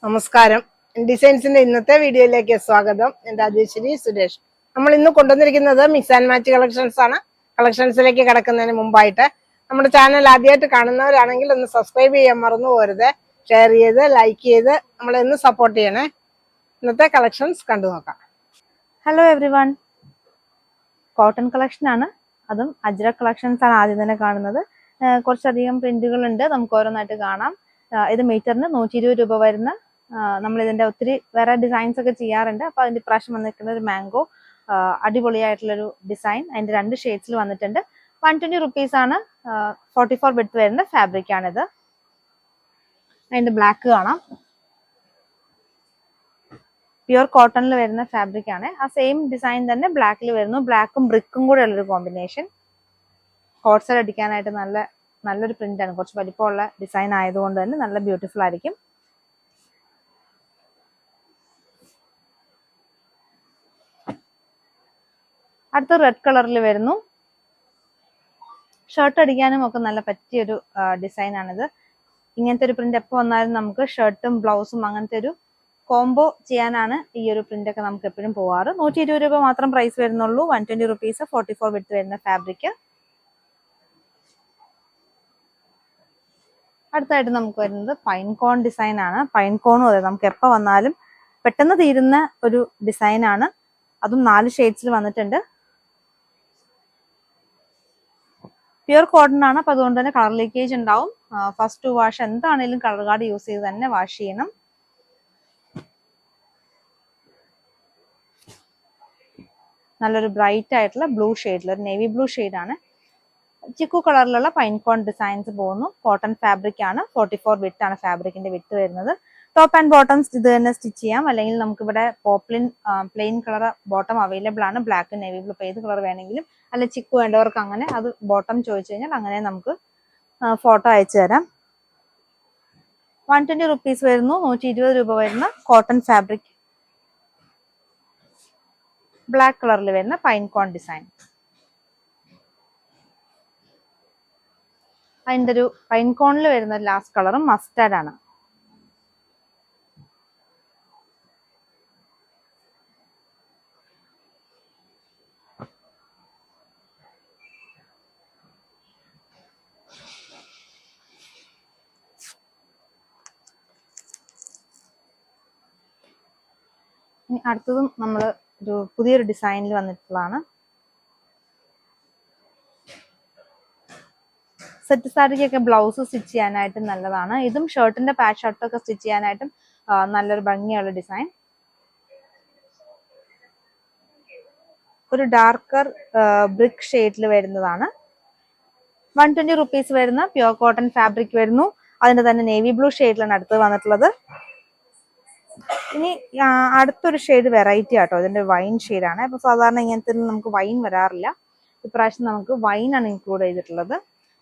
നമസ്കാരം. ഡിസൈൻസിന്റെ ഇന്നത്തെ വീഡിയോയിലേക്ക് സ്വാഗതം. ഞാൻ രാജേശ്വരി സുരേഷ്. നമ്മൾ ഇന്ന് കൊണ്ടുവന്നിരിക്കുന്നത് മിക്സ് ആൻഡ് മാച്ച് കളക്ഷൻസ് ആണ്. കളക്ഷൻസിലേക്ക് കടക്കുന്നതിന് മുമ്പായിട്ട് നമ്മുടെ ചാനൽ ആദ്യമായിട്ട് കാണുന്നവരാണെങ്കിൽ ഒന്ന് സബ്സ്ക്രൈബ് ചെയ്യാൻ മറന്നു പോരുത്. ഷെയർ ചെയ്ത് ലൈക്ക് ചെയ്ത് നമ്മളെ ഒന്ന് സപ്പോർട്ട് ചെയ്യണേ. ഇന്നത്തെ കളക്ഷൻസ് കണ്ടു നോക്കാം. Hello every one, cotton collection ആണ്. അതും അജ്രക് കളക്ഷൻസ് ആണ് ആദ്യം തന്നെ കാണുന്നത്. കുറച്ചധികം പ്രിന്റുകൾ ഉണ്ട്, നമുക്ക് ഓരോന്നായിട്ട് കാണാം. ഇത് മീറ്ററിന് 120 രൂപ വരുന്ന, നമ്മൾ ഇതിന്റെ ഒത്തിരി വേറെ ഡിസൈൻസ് ഒക്കെ ചെയ്യാറുണ്ട്. അപ്പൊ അതിന്റെ പ്രാവശ്യം വന്നിരിക്കുന്ന ഒരു മാംഗോ അടിപൊളിയായിട്ടുള്ളൊരു ഡിസൈൻ, അതിന്റെ 2 ഷെയ്ഡ്സിൽ വന്നിട്ടുണ്ട്. 120 റുപ്പീസ് ആണ്. 44 ബെഡ്ത്ത് വരുന്ന ഫാബ്രിക് ആണിത്. അതിന്റെ ബ്ലാക്ക് കാണാം, പ്യുർ കോട്ടണിൽ വരുന്ന ഫാബ്രിക് ആണ്. ആ സെയിം ഡിസൈൻ തന്നെ ബ്ലാക്കിൽ വരുന്നു. ബ്ലാക്കും ബ്രിക്കും കൂടെ ഉള്ളൊരു കോമ്പിനേഷൻ. കോട്ട് സൈഡ് അടിക്കാനായിട്ട് നല്ലൊരു പ്രിന്റ് ആണ്. കുറച്ച് വലിപ്പമുള്ള ഡിസൈൻ ആയതുകൊണ്ട് തന്നെ നല്ല ബ്യൂട്ടിഫുൾ ആയിരിക്കും. അടുത്ത റെഡ് കളറിൽ വരുന്നു. ഷർട്ട് അടിക്കാനും ഒക്കെ നല്ല പറ്റിയൊരു ഡിസൈൻ ആണിത്. ഇങ്ങനത്തെ ഒരു പ്രിന്റ് എപ്പോൾ വന്നാലും നമുക്ക് ഷർട്ടും ബ്ലൗസും അങ്ങനത്തെ ഒരു കോംബോ ചെയ്യാനാണ് ഈ ഒരു പ്രിന്റ് ഒക്കെ നമുക്ക് എപ്പോഴും പോവാറ്. 120 രൂപ മാത്രം പ്രൈസ് വരുന്നുള്ളൂ. 120 റുപ്പീസ് 44 വിഡ്ത്ത് വരുന്ന ഫാബ്രിക്. അടുത്തായിട്ട് നമുക്ക് വരുന്നത് പൈൻ കോൺ ഡിസൈൻ ആണ്. പൈൻ കോണും അതെ, നമുക്ക് എപ്പോൾ വന്നാലും പെട്ടെന്ന് തീരുന്ന ഒരു ഡിസൈൻ ആണ്. അതും 4 ഷെയ്ഡ്സിൽ വന്നിട്ടുണ്ട്. പ്യുർ കോട്ടൺ ആണ്, അപ്പൊ അതുകൊണ്ട് തന്നെ കളർ ലീക്കേജ് ഉണ്ടാവും. ഫസ്റ്റ് ടു വാഷ് എന്താണെങ്കിലും കളർ കാർഡ് യൂസ് ചെയ്ത് തന്നെ വാഷ് ചെയ്യണം. നല്ലൊരു ബ്രൈറ്റ് ആയിട്ടുള്ള ബ്ലൂ ഷെയ്ഡിൽ, ഒരു നേവി ബ്ലൂ ഷെയ്ഡാണ്. ചിക്കു കളറിലുള്ള പൈൻകോൺ ഡിസൈൻസ് പോകുന്നു. കോട്ടൺ ഫാബ്രിക് ആണ്. 44 വിഡ്ത്ത് ആണ് ഫാബ്രിക്കിന്റെ വിഡ്ത്ത് വരുന്നത്. ടോപ്പ് ആൻഡ് ബോട്ടംസ് ഇത് തന്നെ സ്റ്റിച്ച് ചെയ്യാം, അല്ലെങ്കിൽ നമുക്ക് ഇവിടെ poplin plain colour bottom available ആണ്. ബ്ലാക്ക് നേവി ബ്ലൂ ഏത് കളർ വേണമെങ്കിലും, അല്ല ചിക്കു വേണ്ടവർക്ക് അങ്ങനെ അത് ബോട്ടം ചോദിച്ചു കഴിഞ്ഞാൽ അങ്ങനെ നമുക്ക് ഫോട്ടോ അയച്ചു തരാം. 120 റുപ്പീസ് വരുന്നു. 120 രൂപ വരുന്ന കോട്ടൺ ഫാബ്രിക്, ബ്ലാക്ക് കളറിൽ വരുന്ന പൈൻകോൺ ഡിസൈൻ. അതിൻ്റെ ഒരു പൈൻകോണിൽ വരുന്ന ലാസ്റ്റ് കളറും മസ്റ്റാർഡ് ആണ്. ഇനി അടുത്തതും നമ്മൾ ഒരു പുതിയൊരു ഡിസൈനിൽ വന്നിട്ടുള്ളതാണ്. സെറ്റ് സാരിക്കൊക്കെ ബ്ലൗസ് സ്റ്റിച്ച് ചെയ്യാനായിട്ട് നല്ലതാണ്. ഇതും ഷർട്ടിന്റെ പാച്ച് ഷർട്ടൊക്കെ സ്റ്റിച്ച് ചെയ്യാനായിട്ടും നല്ലൊരു ഭംഗിയുള്ള ഡിസൈൻ. ഒരു ഡാർക്കർ ബ്രിക്ക് ഷെയ്ഡിൽ വരുന്നതാണ്. 120 റുപ്പീസ് വരുന്ന പ്യുർ കോട്ടൺ ഫാബ്രിക് വരുന്നു. അതിന്റെ തന്നെ നേവി ബ്ലൂ ഷെയ്ഡിലാണ് അടുത്ത് വന്നിട്ടുള്ളത്. ഇനി അടുത്തൊരു ഷെയ്ഡ് വെറൈറ്റി ആട്ടോ, ഇതിന്റെ വൈൻ ഷെയ്ഡാണ്. അപ്പൊ സാധാരണ ഇങ്ങനത്തെ നമുക്ക് വൈൻ വരാറില്ല. ഇപ്രാവശ്യം നമുക്ക് വൈൻ ആണ് ഇൻക്ലൂഡ് ചെയ്തിട്ടുള്ളത്.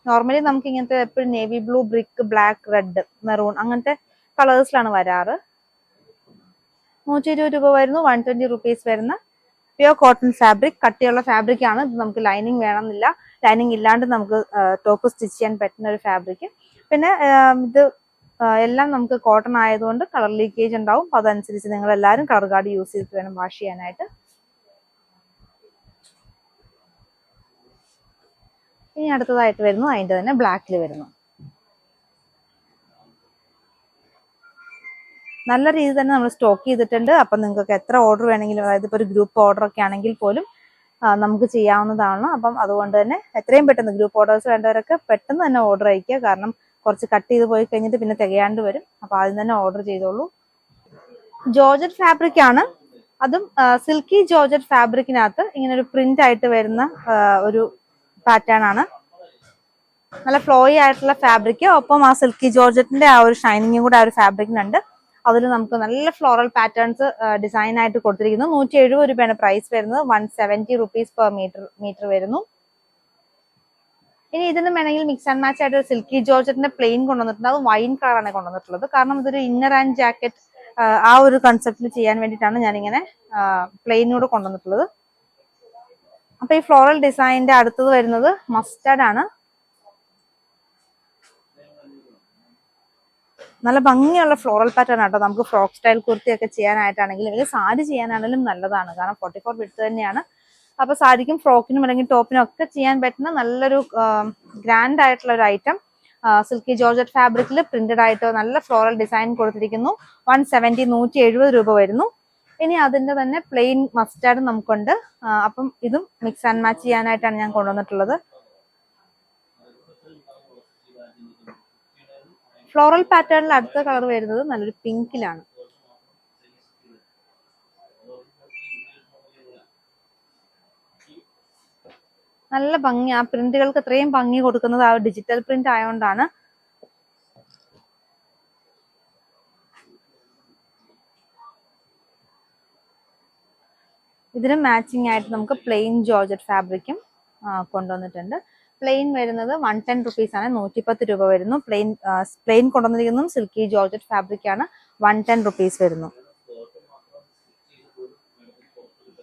നോർമലി നമുക്ക് ഇങ്ങനത്തെ എപ്പോഴും navy blue, brick, black, red, maroon അങ്ങനത്തെ കളേഴ്സിലാണ് വരാറ്. 120 രൂപ വരുന്നു. 120 റുപ്പീസ് വരുന്ന പ്യുർ കോട്ടൺ ഫാബ്രിക്. കട്ടിയുള്ള ഫാബ്രിക് ആണ്. ഇത് നമുക്ക് ലൈനിങ് വേണമെന്നില്ല. ലൈനിങ് ഇല്ലാണ്ട് നമുക്ക് ടോപ്പ് സ്റ്റിച്ച് ചെയ്യാൻ പറ്റുന്ന ഒരു ഫാബ്രിക്. പിന്നെ ഇത് എല്ലാം നമുക്ക് കോട്ടൺ ആയതുകൊണ്ട് കളർ ലീക്കേജ് ഉണ്ടാവും. അപ്പൊ അതനുസരിച്ച് നിങ്ങൾ എല്ലാവരും കളർ കാർഡ് യൂസ് ചെയ്തിട്ട് വേണം വാഷ് ചെയ്യാനായിട്ട്. ഇനി അടുത്തതായിട്ട് വരുന്നു അതിന്റെ തന്നെ ബ്ലാക്കിൽ വരുന്നു. നല്ല രീതിയിൽ തന്നെ നമ്മൾ സ്റ്റോക്ക് ചെയ്തിട്ടുണ്ട്. അപ്പൊ നിങ്ങൾക്ക് എത്ര ഓർഡർ വേണമെങ്കിലും, അതായത് ഇപ്പൊ ഒരു ഗ്രൂപ്പ് ഓർഡർ ഒക്കെ ആണെങ്കിൽ പോലും നമുക്ക് ചെയ്യാവുന്നതാണ്. അപ്പം അതുകൊണ്ട് തന്നെ എത്രയും പെട്ടെന്ന് ഗ്രൂപ്പ് ഓർഡേഴ്സ് വേണ്ടവരൊക്കെ പെട്ടെന്ന് തന്നെ ഓർഡർ അയക്കുക. കാരണം കുറച്ച് കട്ട് ചെയ്ത് പോയി കഴിഞ്ഞിട്ട് പിന്നെ തികയാണ്ട് വരും. അപ്പൊ ആദ്യം തന്നെ ഓർഡർ ചെയ്തോളൂ. ജോർജറ്റ് ഫാബ്രിക് ആണ്. അതും സിൽക്കി ജോർജറ്റ് ഫാബ്രിക്കിനകത്ത് ഇങ്ങനെ ഒരു പ്രിന്റ് ആയിട്ട് വരുന്ന ഒരു പാറ്റേൺ ആണ്. നല്ല ഫ്ലോയി ആയിട്ടുള്ള ഫാബ്രിക്, ഒപ്പം ആ സിൽക്കി ജോർജറ്റിന്റെ ആ ഒരു ഷൈനിങ്ങും കൂടെ ആ ഒരു ഫാബ്രിക്കിനുണ്ട്. അതിൽ നമുക്ക് നല്ല ഫ്ലോറൽ പാറ്റേൺസ് ഡിസൈൻ ആയിട്ട് കൊടുത്തിരിക്കുന്നു. 170 രൂപയാണ് പ്രൈസ് വരുന്നത്. 170 റുപ്പീസ് പെർ മീറ്റർ വരുന്നു. ഇനി ഇതിന് വേണമെങ്കിൽ മിക്സ് ആൻഡ് മാച്ച് ആയിട്ട് സിൽക്കി ജോർജറ്റിന്റെ പ്ലെയിൻ കൊണ്ടുവന്നിട്ടുണ്ട്. അത് വൈൻ കളറാണ് കൊണ്ടുവന്നിട്ടുള്ളത്. കാരണം ഇതൊരു ഇന്നർ ആൻഡ് ജാക്കറ്റ് ആ ഒരു കൺസെപ്റ്റിൽ ചെയ്യാൻ വേണ്ടിയിട്ടാണ് ഞാനിങ്ങനെ പ്ലെയിനൂടെ കൊണ്ടുവന്നിട്ടുള്ളത്. അപ്പൊ ഈ ഫ്ലോറൽ ഡിസൈനിന്റെ അടുത്തത് വരുന്നത് മസ്റ്റാർഡ് ആണ്. നല്ല ഭംഗിയുള്ള ഫ്ലോറൽ പാറ്റേൺ ആട്ടോ. നമുക്ക് ഫ്രോക്ക് സ്റ്റൈൽ കുർത്തിയൊക്കെ ചെയ്യാനായിട്ടാണെങ്കിലും അല്ലെങ്കിൽ സാരി ചെയ്യാനാണെങ്കിലും നല്ലതാണ്. കാരണം 44 വിഡ്ത്ത് തന്നെയാണ്. അപ്പൊ സാരിക്കും ഫ്രോക്കിനും അല്ലെങ്കിൽ ടോപ്പിനും ഒക്കെ ചെയ്യാൻ പറ്റുന്ന നല്ലൊരു ഗ്രാൻഡ് ആയിട്ടുള്ള ഒരു ഐറ്റം. സിൽക്കി ജോർജറ്റ് ഫാബ്രിക്കിൽ പ്രിന്റഡ് ആയിട്ട് നല്ല ഫ്ലോറൽ ഡിസൈൻ കൊടുത്തിരിക്കുന്നു. 170 170 രൂപ വരുന്നു. ഇനി അതിന്റെ തന്നെ പ്ലെയിൻ മസ്റ്റാർഡ് നമുക്കുണ്ട്. അപ്പം ഇതും മിക്സ് ആൻഡ് മാച്ച് ചെയ്യാനായിട്ടാണ് ഞാൻ കൊണ്ടുവന്നിട്ടുള്ളത്. ഫ്ലോറൽ പാറ്റേണിൽ അടുത്ത കളർ വരുന്നത് നല്ലൊരു പിങ്കിലാണ്. നല്ല ഭംഗി, ആ പ്രിന്റുകൾക്ക് അത്രയും ഭംഗി കൊടുക്കുന്നത് ആ ഡിജിറ്റൽ പ്രിന്റ് ആയതുകൊണ്ടാണ്. ഇതിന് മാച്ചിങ് ആയിട്ട് നമുക്ക് പ്ലെയിൻ ജോർജറ്റ് ഫാബ്രിക്കും കൊണ്ടുവന്നിട്ടുണ്ട്. പ്ലെയിൻ വരുന്നത് 110 റുപ്പീസ് ആണ്, 110 രൂപ വരുന്നു. പ്ലെയിൻ കൊണ്ടുവന്നിരിക്കുന്നതും സിൽക്കി ജോർജറ്റ് ഫാബ്രിക് ആണ്, 110 റുപ്പീസ് വരുന്നു.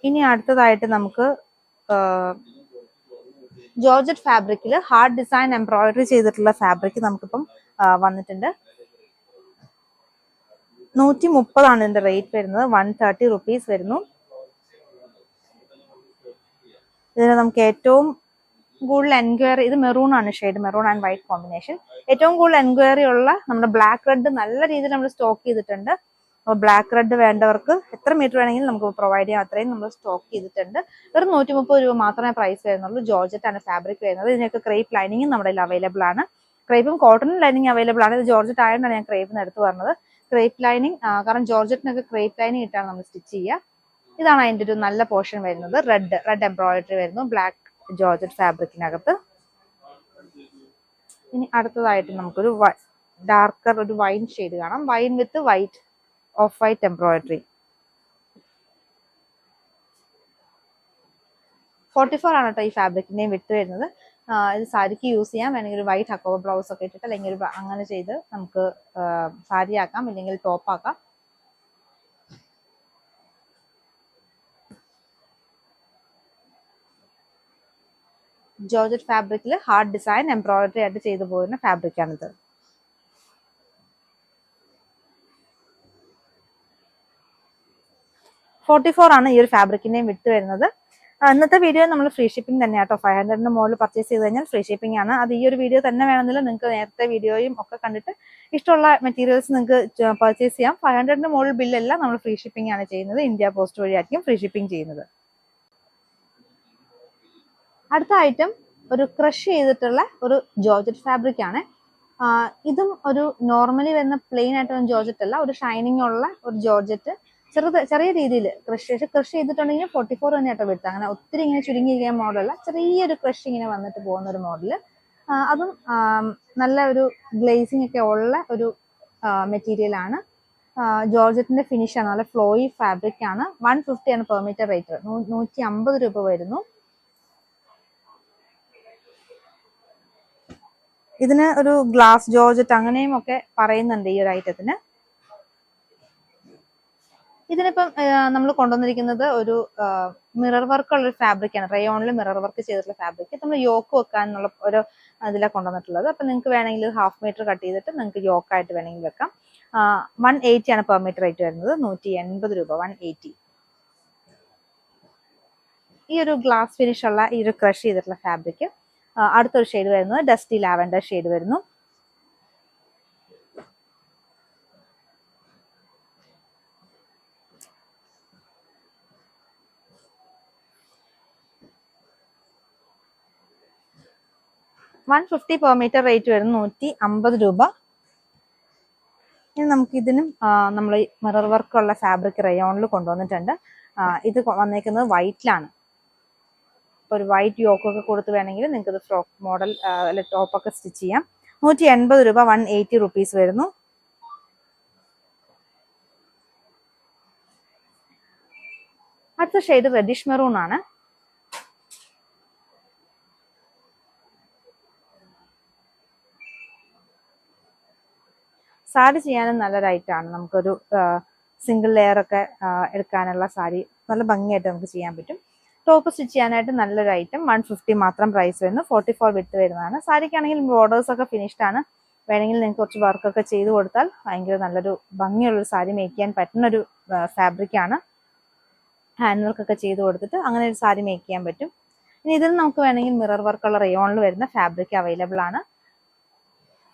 ഇനി അടുത്തതായിട്ട് നമുക്ക് ജോർജറ്റ് ഫാബ്രിക്കിൽ ഹാർഡ് ഡിസൈൻ എംബ്രോയിഡറി ചെയ്തിട്ടുള്ള ഫാബ്രിക് നമുക്കിപ്പം വന്നിട്ടുണ്ട്. 130 ആണ് ഇതിന്റെ റേറ്റ് വരുന്നത്, 130 റുപ്പീസ് വരുന്നു. ഇതിന് നമുക്ക് ഏറ്റവും കൂടുതൽ എൻക്വയറി, ഇത് മെറൂൺ ആണ് shade, maroon and white combination. ഏറ്റവും കൂടുതൽ എൻക്വയറി ഉള്ള നമ്മുടെ ബ്ലാക്ക് റെഡ് നല്ല രീതിയിൽ നമ്മൾ സ്റ്റോക്ക് ചെയ്തിട്ടുണ്ട്. അപ്പോൾ ബ്ലാക്ക് റെഡ് വേണ്ടവർക്ക് എത്ര മീറ്റർ വേണമെങ്കിലും നമുക്ക് പ്രൊവൈഡ് ചെയ്യാം, അത്രയും നമ്മൾ സ്റ്റോക്ക് ചെയ്തിട്ടുണ്ട്. വെറും 130 രൂപ മാത്രമേ പ്രൈസ് വരുന്നുള്ളൂ. ജോർജറ്റ് ആണ് ഫാബ്രിക് വരുന്നത്. ഇതിനൊക്കെ ക്രേപ്പ് ലൈനിങ്ങും നമ്മുടെ കയ്യിൽ അവൈലബിൾ ആണ്. ക്രേപ്പും കോട്ടണും ലൈനിങ് അവൈലബിൾ ആണ്. ഇത് ജോർജറ്റ് ആയതുകൊണ്ടാണ് ഞാൻ ക്രേപ്പിന് എടുത്ത് പറഞ്ഞത്. ക്രേപ്പ് ലൈനിങ്, കാരണം ജോർജറ്റിനൊക്കെ ക്രേപ്പ് ലൈനിങ് ഇട്ടാണ് നമ്മൾ സ്റ്റിച്ച് ചെയ്യുക. ഇതാണ് അതിൻ്റെ ഒരു നല്ല പോർഷൻ വരുന്നത്. റെഡ് എംബ്രോയിഡറി വരുന്നു ബ്ലാക്ക് ജോർജറ്റ് ഫാബ്രിക്കിനകത്ത്. ഇനി അടുത്തതായിട്ട് നമുക്കൊരു ഡാർക്കർ ഒരു വൈൻ ഷെയ്ഡ് കാണാം. Wine with white, of white embroidery. 44 ആണ് കേട്ടോ ഈ ഫാബ്രിക്കിന്റെയും വിട്ട് വരുന്നത്. ഇത് സാരിക്ക് യൂസ് ചെയ്യാം. വേണമെങ്കിൽ ഒരു വൈറ്റ് ഹക്കോബ ബ്ലൗസ് ഒക്കെ ഇട്ടിട്ട് അല്ലെങ്കിൽ അങ്ങനെ ചെയ്ത് നമുക്ക് സാരി ആക്കാം, അല്ലെങ്കിൽ ടോപ്പ് ആക്കാം. ജോർജറ്റ് ഫാബ്രിക്കിൽ ഹാർഡ് ഡിസൈൻ എംബ്രോയിഡറി ആയിട്ട് ചെയ്തു പോകുന്ന ഫാബ്രിക് ആണിത്. ആണ് ഈ ഒരു ഫാബ്രിക്കിന്റെയും വിട്ട് വരുന്നത്. ഇന്നത്തെ വീഡിയോ നമ്മൾ ഫ്രീ ഷിപ്പിംഗ് തന്നെയാട്ടോ. 500 മുകളിൽ പർച്ചേസ് ചെയ്ത് കഴിഞ്ഞാൽ ഫ്രീ ഷിപ്പിംഗ് ആണ്. അത് ഈ ഒരു വീഡിയോ തന്നെ വേണമെന്നില്ല, നിങ്ങൾക്ക് നേരത്തെ വീഡിയോയും ഒക്കെ കണ്ടിട്ട് ഇഷ്ടമുള്ള മെറ്റീരിയൽസ് നിങ്ങൾക്ക് പർച്ചേസ് ചെയ്യാം. 500 മുകളിൽ ബില്ലെല്ലാം നമ്മൾ ഫ്രീ ഷിപ്പിംഗ് ആണ് ചെയ്യുന്നത്. ഇന്ത്യ പോസ്റ്റ് വഴിയായിരിക്കും ഫ്രീ ഷിപ്പിംഗ് ചെയ്യുന്നത്. അടുത്ത ഐറ്റം ഒരു ക്രഷ് ചെയ്തിട്ടുള്ള ഒരു ജോർജറ്റ് ഫാബ്രിക് ആണ്. ഇതും ഒരു നോർമലി വരുന്ന പ്ലെയിൻ ആയിട്ടുള്ള ജോർജറ്റ് അല്ല, ഒരു ഷൈനിങ് ഉള്ള ഒരു ജോർജറ്റ്. ചെറിയ രീതിയിൽ ക്രഷ് ചെയ്തിട്ടുണ്ടെങ്കിൽ 44 തന്നെ ആട്ടോ വിട്ട്. അങ്ങനെ ഒത്തിരി ഇങ്ങനെ ചുരുങ്ങിയിരിക്കുന്ന മോഡലല്ല, ചെറിയൊരു ക്രഷ് ഇങ്ങനെ വന്നിട്ട് പോകുന്ന ഒരു മോഡല്. അതും നല്ല ഒരു ഗ്ലേസിംഗ് ഒക്കെ ഉള്ള ഒരു മെറ്റീരിയൽ ആണ്. ജോർജറ്റിന്റെ ഫിനിഷ് ആണ്, നല്ല ഫ്ലോയി ഫാബ്രിക് ആണ്. 150 ആണ് പെർ മീറ്റർ റേറ്റ്, 150 രൂപ വരുന്നു. ഇതിന് ഒരു ഗ്ലാസ് ജോർജറ്റ് അങ്ങനെയും ഒക്കെ പറയുന്നുണ്ട് ഈ ഒരു ഐറ്റത്തിന്. ഇതിനിപ്പം നമ്മൾ കൊണ്ടുവന്നിരിക്കുന്നത് ഒരു മിറർ വർക്ക് ഉള്ള ഒരു ഫാബ്രിക് ആണ്. റയോണിൽ മിറർ വർക്ക് ചെയ്തിട്ടുള്ള ഫാബ്രിക്. നമ്മൾ യോക്ക് വെക്കാനുള്ള ഒരു ഇതിലാണ് കൊണ്ടുവന്നിട്ടുള്ളത്. അപ്പം നിങ്ങൾക്ക് വേണമെങ്കിൽ 1/2 മീറ്റർ കട്ട് ചെയ്തിട്ട് നിങ്ങൾക്ക് യോക്കായിട്ട് വേണമെങ്കിൽ വെക്കാം. 180 ആണ് പെർ മീറ്റർ റേറ്റ് വരുന്നത്, 180 രൂപ, 180. ഈ ഒരു ഗ്ലാസ് ഫിനിഷ് ഉള്ള ഈ ഒരു ക്രഷ് ചെയ്തിട്ടുള്ള ഫാബ്രിക്. അടുത്തൊരു ഷെയ്ഡ് വരുന്നത് ഡസ്റ്റി ലാവൻഡർ ഷെയ്ഡ് വരുന്നു. $150 പെർ മീറ്റർ റേറ്റ് വരുന്നു, 150 രൂപ. ഇനി നമുക്ക് ഇതിനും നമ്മൾ മിറർ വർക്കുള്ള ഫാബ്രിക് റയോണിൽ കൊണ്ടുവന്നിട്ടുണ്ട്. ഇത് വന്നേക്കുന്നത് വൈറ്റിലാണ്. ഒരു വൈറ്റ് യോക്കൊക്കെ കൊടുത്ത് വേണമെങ്കിൽ നിങ്ങൾക്ക് ഇത് ഫ്രോക്ക് മോഡൽ അല്ലെ ടോപ്പൊക്കെ സ്റ്റിച്ച് ചെയ്യാം. 180 രൂപ, 180 റുപ്പീസ് വരുന്നു. അടുത്ത ഷെയ്ഡ് റെഡിഷ് മെറൂൺ ആണ്. സാരി ചെയ്യാനും നല്ലൊരു ഐറ്റമാണ്. നമുക്കൊരു സിംഗിൾ ലെയർ ഒക്കെ എടുക്കാനുള്ള സാരി നല്ല ഭംഗിയായിട്ട് നമുക്ക് ചെയ്യാൻ പറ്റും. ടോപ്പ് സ്റ്റിച്ച് ചെയ്യാനായിട്ട് നല്ലൊരു ഐറ്റം. 150 മാത്രം പ്രൈസ് വരുന്നു. 44 വിട്ട് വരുന്നതാണ്. സാരിക്കാണെങ്കിൽ ബോർഡേഴ്സ് ഒക്കെ ഫിനിഷ്ഡ് ആണ്. വേണമെങ്കിൽ നിങ്ങൾക്ക് കുറച്ച് വർക്കൊക്കെ ചെയ്ത് കൊടുത്താൽ ഭയങ്കര നല്ലൊരു ഭംഗിയുള്ളൊരു സാരി മേക്ക് ചെയ്യാൻ പറ്റുന്നൊരു ഫാബ്രിക്കാണ്. ഹാൻഡ് വർക്കൊക്കെ ചെയ്ത് കൊടുത്തിട്ട് അങ്ങനെ ഒരു സാരി മേക്ക് ചെയ്യാൻ പറ്റും. ഇനി ഇതിൽ നമുക്ക് വേണമെങ്കിൽ മിറർ വർക്കുള്ള റയോണിൽ വരുന്ന ഫാബ്രിക് അവൈലബിൾ ആണ്.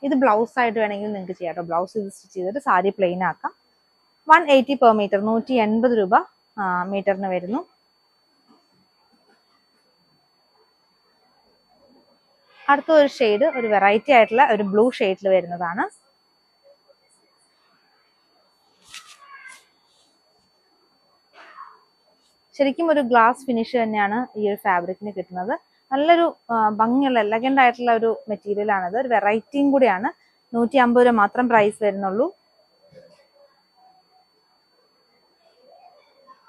ഇത് ബ്ലൗസ് ആയിട്ട് വേണമെങ്കിൽ നിങ്ങൾക്ക് ചെയ്യാം കേട്ടോ. ബ്ലൗസ് ഇത് സ്റ്റിച്ച് ചെയ്തിട്ട് സാരി പ്ലെയിൻ ആക്കാം. 180 പെർ മീറ്റർ, 180 രൂപ മീറ്ററിന് വരുന്നു. അടുത്ത ഒരു ഷെയ്ഡ് ഒരു വെറൈറ്റി ആയിട്ടുള്ള ഒരു ബ്ലൂ ഷെയ്ഡിൽ വരുന്നതാണ്. ശരിക്കും ഒരു ഗ്ലാസ് ഫിനിഷ് തന്നെയാണ് ഈ ഒരു ഫാബ്രിക്കിന് കിട്ടുന്നത്. നല്ലൊരു ഭംഗിയുള്ള എലഗന്റ് ആയിട്ടുള്ള ഒരു മെറ്റീരിയൽ ആണിത്. ഒരു വെറൈറ്റിയും കൂടിയാണ്. 150 രൂപ മാത്രം പ്രൈസ് വരുന്നുള്ളൂ.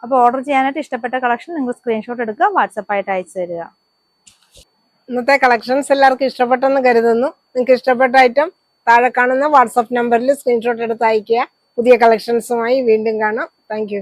അപ്പോൾ ഓർഡർ ചെയ്യാനായിട്ട് ഇഷ്ടപ്പെട്ട കളക്ഷൻ നിങ്ങൾ സ്ക്രീൻഷോട്ട് എടുക്കുക, വാട്സപ്പ് ആയിട്ട് അയച്ചു തരിക. ഇന്നത്തെ കളക്ഷൻസ് എല്ലാവർക്കും ഇഷ്ടപ്പെട്ടെന്ന് കരുതുന്നു. നിങ്ങൾക്ക് ഇഷ്ടപ്പെട്ട ഐറ്റം താഴെ കാണുന്ന വാട്സപ്പ് നമ്പറിൽ സ്ക്രീൻഷോട്ട് എടുത്ത് അയക്കുക. പുതിയ കളക്ഷൻസുമായി വീണ്ടും കാണാം. താങ്ക്